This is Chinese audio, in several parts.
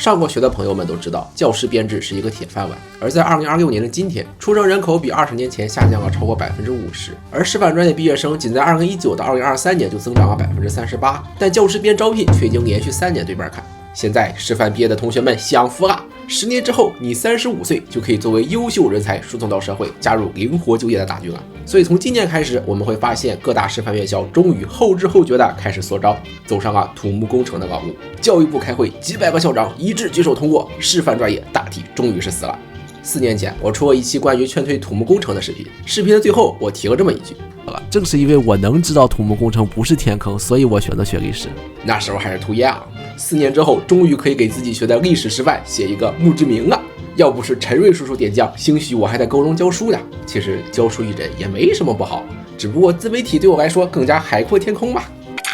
上过学的朋友们都知道，教师编制是一个铁饭碗。而在2026年的今天，出生人口比20年前下降了超过50%，而师范专业毕业生仅在2019到2023年就增长了38%，但教师编招聘却已经连续3年对半砍。现在师范毕业的同学们享福啦！10年之后，你35岁就可以作为优秀人才输送到社会，加入灵活就业的大军了。所以从今年开始，我们会发现各大师范院校终于后知后觉地开始缩招，走上了土木工程的道路。教育部开会，几百个校长一致举手通过，师范专业大题终于是死了。4年前，我出过一期关于劝退土木工程的视频，视频的最后我提了这么一句：正是因为我能知道土木工程不是天坑，所以我选择学历史。那时候还是图样，4年之后，终于可以给自己学的历史师范写一个墓志铭了。要不是陈瑞叔叔点将，兴许我还在高中教书呢。其实教书育人也没什么不好，只不过自媒体对我来说更加海阔天空吧。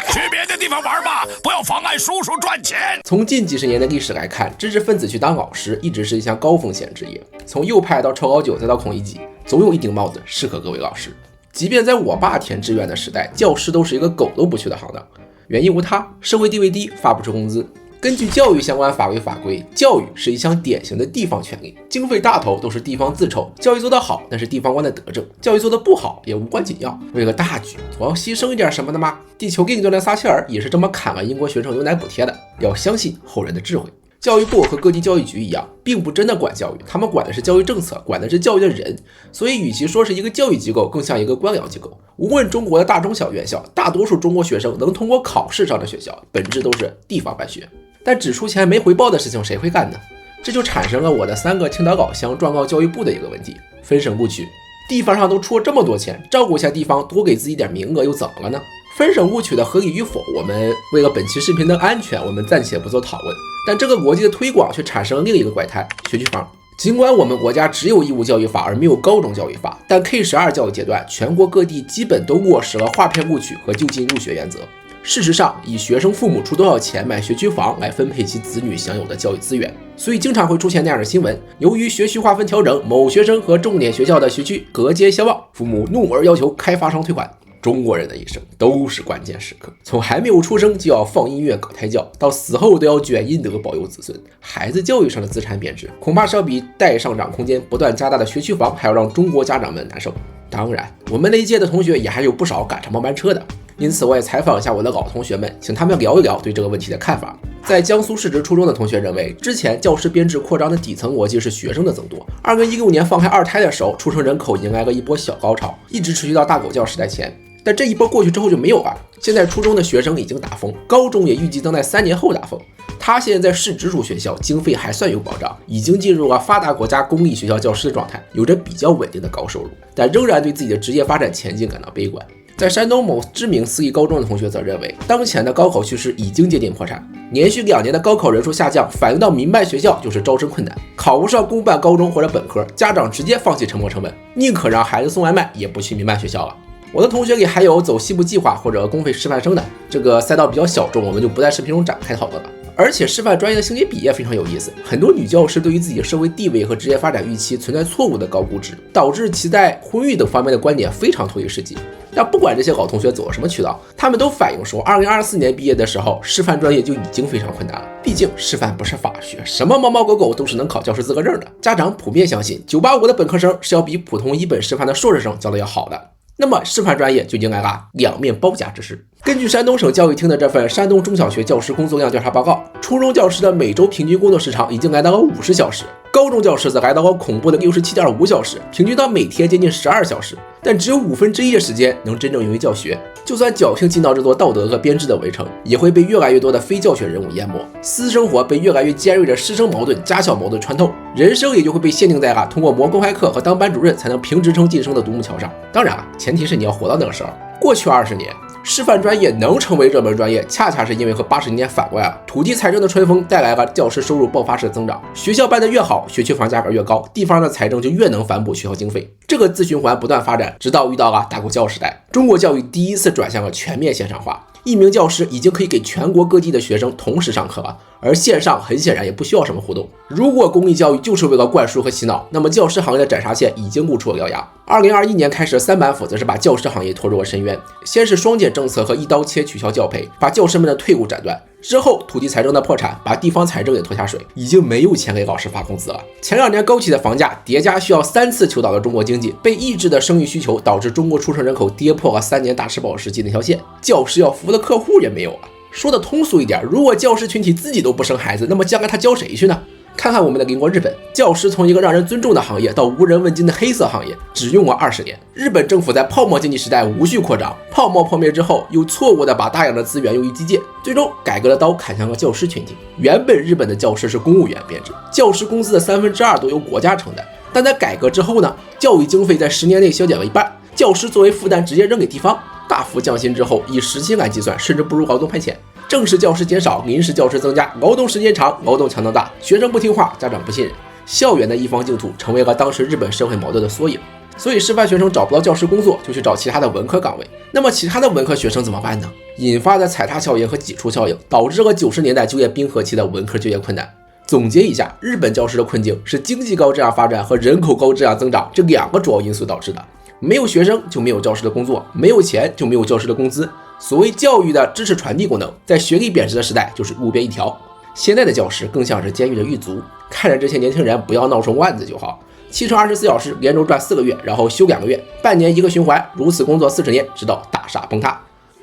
去别的地方玩吧，不要妨碍叔叔赚钱。从近几十年的历史来看，知识分子去当老师一直是一项高风险职业。从右派到臭老九再到孔乙己，总有一顶帽子适合各位老师。即便在我爸填志愿的时代，教师都是一个狗都不去的行当。原因无他，社会地位低，发不出工资。根据教育相关法律法规，教育是一项典型的地方权利，经费大头都是地方自筹。教育做得好，那是地方官的德政；教育做得不好，也无关紧要。为了大局，我要牺牲一点什么的吗？地球给你赚撒切尔也是这么砍了英国学生牛奶补贴的。要相信后人的智慧。教育部和各地教育局一样，并不真的管教育，他们管的是教育政策，管的是教育的人。所以与其说是一个教育机构，更像一个官僚机构。无论中国的大中小院校，大多数中国学生能通过考试上的学校，本质都是地方办学。但只出钱没回报的事情谁会干呢？这就产生了我的3个青岛老乡状告教育部的一个问题：分省不取。地方上都出了这么多钱，照顾一下地方，多给自己点名额又怎么了呢？分省不取的合理与否，我们为了本期视频的安全，我们暂且不做讨论。但这个逻辑的推广却产生了另一个怪胎：学区房。尽管我们国家只有义务教育法而没有高中教育法，但 K12 教育阶段，全国各地基本都落实了划片录取和就近入学原则。事实上，以学生父母出多少钱买学区房来分配其子女享有的教育资源，所以经常会出现那样的新闻：由于学区划分调整，某学生和重点学校的学区隔街相望，父母怒而要求开发商退款。中国人的一生都是关键时刻，从还没有出生就要放音乐搞胎教，到死后都要卷阴德保佑子孙。孩子教育上的资产贬值，恐怕是要比待上涨空间不断加大的学区房还要让中国家长们难受。当然，我们那一届的同学也还有不少赶上末班车的，因此我也采访一下我的老同学们，请他们聊一聊对这个问题的看法。在江苏市直初中的同学认为，之前教师编制扩张的底层逻辑是学生的增多。2016年放开2胎的时候，出生人口迎来了一波小高潮，一直持续到大狗教时代前。但这一波过去之后就没有了。现在初中的学生已经打疯，高中也预计将在3年后打疯。他现在在市直属学校，经费还算有保障，已经进入了发达国家公立学校教师的状态，有着比较稳定的高收入，但仍然对自己的职业发展前景感到悲观。在山东某知名私立高中的同学则认为，当前的高考趋势已经接近破产，连续2年的高考人数下降，反映到民办学校就是招生困难，考不上公办高中或者本科，家长直接放弃沉没成本，宁可让孩子送外卖，也不去民办学校了。我的同学里还有走西部计划或者公费师范生的，这个赛道比较小众，我们就不在视频中展开讨论了。而且师范专业的性别比也非常有意思，很多女教师对于自己的社会地位和职业发展预期存在错误的高估值，导致其在婚育等方面的观点非常脱离实际。但不管这些老同学走了什么渠道，他们都反映说2024年毕业的时候，师范专业就已经非常困难了。毕竟师范不是法学，什么猫猫狗狗都是能考教师资格证的。家长普遍相信985的本科生是要比普通一本师范的硕士生教的要好的。那么师范专业就迎来了两面包夹之势。根据山东省教育厅的这份山东中小学教师工作量调查报告，初中教师的每周平均工作时长已经来到了50小时，高中教师则来到了恐怖的67.5小时，平均到每天接近12小时，但只有1/5的时间能真正用于教学。就算侥幸进到这座道德和编制的围城，也会被越来越多的非教学人物淹没，私生活被越来越尖锐的师生矛盾、家校矛盾穿透，人生也就会被限定在了通过模公开课和当班主任才能评职称晋升的独木桥上。当然了，前提是你要活到那个时候。过去20年，师范专业能成为热门专业，恰恰是因为和80年反过来了。土地财政的春风带来了教师收入爆发式增长，学校办得越好，学区房价格越高，地方的财政就越能反哺学校经费。这个自循环不断发展，直到遇到了大狗教时代，中国教育第一次转向了全面线上化。一名教师已经可以给全国各地的学生同时上课了，而线上很显然也不需要什么互动。如果公立教育就是为了灌输和洗脑，那么教师行业的斩杀线已经露出了獠牙。2021年开始，三板斧则是把教师行业拖入了深渊。先是双减政策和一刀切取消教培，把教师们的退伍斩断；之后土地财政的破产，把地方财政给拖下水，已经没有钱给老师发工资了。前2年高企的房价叠加需要3次求导的中国经济，被抑制的生育需求导致中国出生人口跌破了3年大吃饱时期那条线，教师要服务的客户也没有了。说的通俗一点，如果教师群体自己都不生孩子，那么将来他教谁去呢？看看我们的邻国日本，教师从一个让人尊重的行业到无人问津的黑色行业，只用了20年。日本政府在泡沫经济时代无序扩张，泡沫破灭之后，又错误的把大量的资源用于基建，最终改革的刀砍向了教师群体。原本日本的教师是公务员编制，教师工资的2/3都由国家承担，但在改革之后呢，教育经费在10年内削减了一半，教师作为负担直接扔给地方，大幅降薪之后，以时薪来计算，甚至不如劳动派遣。正式教师减少，临时教师增加，劳动时间长，劳动强度大，学生不听话，家长不信任，校园的一方净土成为了当时日本社会矛盾的缩影。所以师范学生找不到教师工作，就去找其他的文科岗位。那么其他的文科学生怎么办呢？引发的踩踏效应和挤出效应，导致了90年代就业冰河期的文科就业困难。总结一下，日本教师的困境是经济高质量发展和人口高质量增长这2个主要因素导致的。没有学生就没有教师的工作，没有钱就没有教师的工资。所谓教育的知识传递功能，在学历贬值的时代就是路边一条。现在的教师更像是监狱的狱卒，看着这些年轻人不要闹出乱子就好。7乘24小时，连轴转4个月，然后休2个月，半年1个循环，如此工作40年，直到大厦崩塌。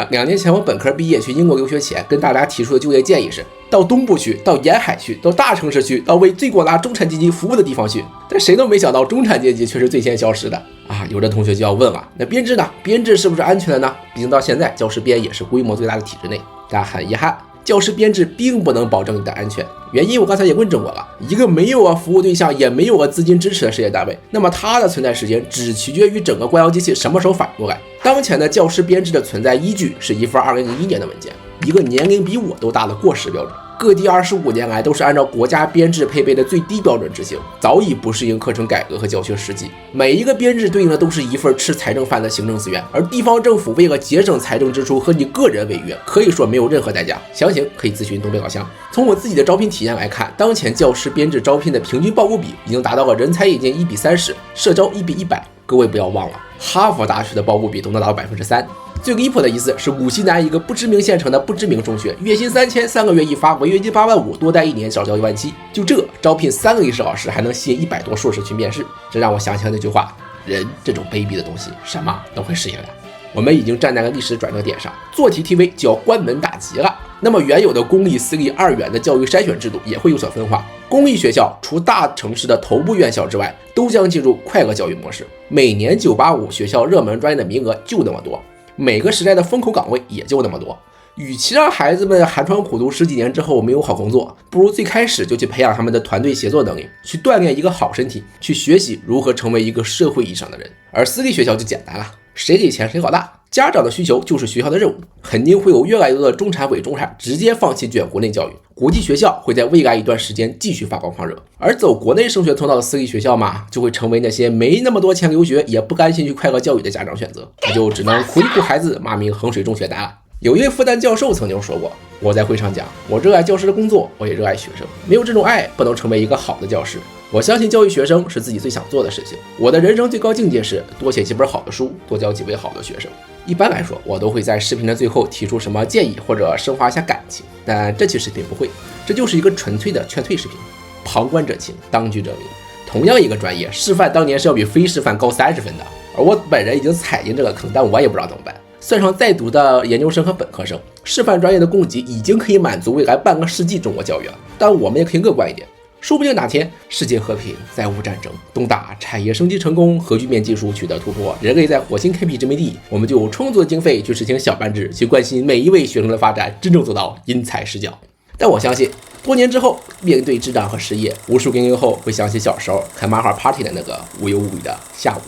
2年前我本科毕业去英国留学前，跟大家提出的就业建议是：到东部去，到沿海去，到大城市去，到为最广大中产阶级服务的地方去。但谁都没想到，中产阶级却是最先消失的啊！有的同学就要问了，那编制呢？编制是不是安全的呢？毕竟到现在，教师编也是规模最大的体制内，但很遗憾，教师编制并不能保证你的安全。原因我刚才也问证过了，一个没有服务对象，也没有资金支持的事业单位，那么它的存在时间只取决于整个官僚机器什么时候反应过来。当前的教师编制的存在依据是一份2001年的文件，一个年龄比我都大的过时标准。各地25年来都是按照国家编制配备的最低标准执行，早已不适应课程改革和教学实际。每一个编制对应的都是一份吃财政饭的行政资源，而地方政府为了节省财政支出和你个人违约，可以说没有任何代价。详情可以咨询东北老乡。从我自己的招聘体验来看，当前教师编制招聘的平均报酬比已经达到了人才引进1:30，社招1:100。各位不要忘了，哈佛大学的报酬比都能达到3%。最离谱的一次是无锡南一个不知名县城的不知名中学，月薪3000，3个月一发，违约金85000，多待1年少交17000。就这招聘3个历史老师，还能吸引100多硕士去面试，这让我想起了那句话：人这种卑鄙的东西，什么都会适应的。我们已经站在了历史转折点上，做题 TV 就要关门大吉了。那么原有的公立私立2元的教育筛选制度也会有所分化，公立学校除大城市的头部院校之外，都将进入快乐教育模式。每年985学校热门专业的名额就那么多，每个时代的风口岗位也就那么多。与其让孩子们寒窗苦读10几年之后没有好工作，不如最开始就去培养他们的团队协作能力，去锻炼一个好身体，去学习如何成为一个社会意义上的人。而私立学校就简单了，谁给钱谁老大，家长的需求就是学校的任务，肯定会有越来越多的中产伪中产直接放弃卷国内教育。国际学校会在未来一段时间继续发光发热，而走国内升学通道的私立学校嘛，就会成为那些没那么多钱留学也不甘心去快乐教育的家长选择，那就只能苦一苦孩子骂名衡水中学单了。有一位复旦教授曾经说过，我在会上讲，我热爱教师的工作，我也热爱学生，没有这种爱不能成为一个好的教师。我相信教育学生是自己最想做的事情，我的人生最高境界是多写几本好的书，多教几位好的学生。一般来说，我都会在视频的最后提出什么建议或者升华一下感情，但这期视频不会，这就是一个纯粹的劝退视频。旁观者清，当局者迷。同样一个专业，师范当年是要比非师范高30分的，而我本人已经踩进这个坑，但我也不知道怎么办。算上在读的研究生和本科生，师范专业的供给已经可以满足未来半个世纪中国教育了。但我们也可以乐观一点，说不定哪天世界和平，再无战争，东大产业升级成功，核聚变技术取得突破，人类在火星开辟殖民地，我们就有充足的经费去实行小班制，去关心每一位学生的发展，真正做到因材施教。但我相信多年之后，面对智障和失业，无数00后会想起小时候看麻花 party 的那个无忧无虑的下午。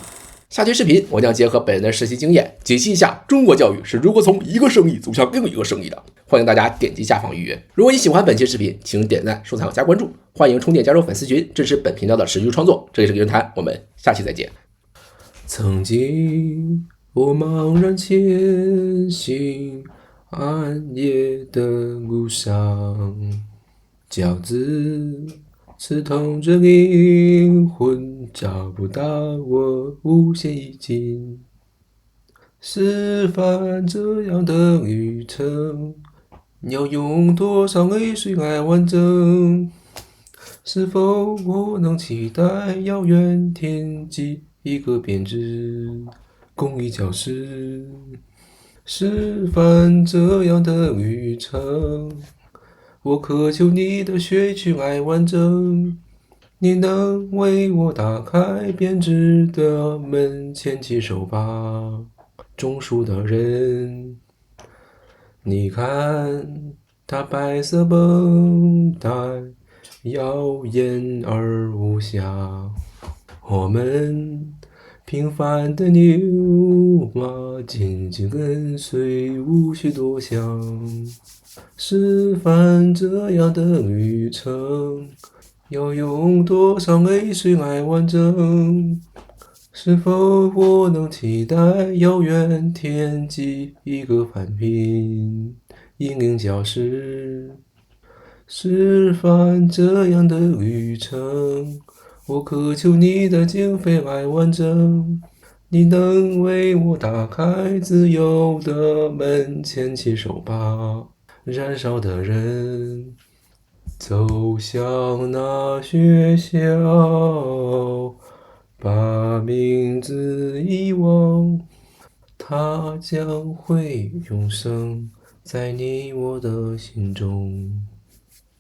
下期视频我将结合本人的实习经验，解析一下中国教育是如何从一个生意走向另一个生意的。欢迎大家点击下方预约。如果你喜欢本期视频，请点赞、收藏和加关注。欢迎充电加入粉丝群，支持本频道的持续创作。这里是个人谈，我们下期再见。曾经我茫然前行，暗夜的路上，饺子刺痛着灵魂，找不到我无限意境。示范这样的旅程，要用多少泪水来完整？是否我能期待遥远天际一个编织公益教室？示范这样的旅程，我渴求你的血去来完整。你能为我打开编织的门，牵起手吧，种树的人。你看，它白色绷带，耀眼而无瑕。我们平凡的牛马，紧紧跟随，无需多想。示范这样的旅程，要用多少泪水来完整？是否我能期待遥远天际一个返贫引领教室？示范这样的旅程，我渴求你的经费来完整。你能为我打开自由的门，牵起手吧，燃烧的人。走向那学校，把名字遗忘，它将会永生在你我的心中。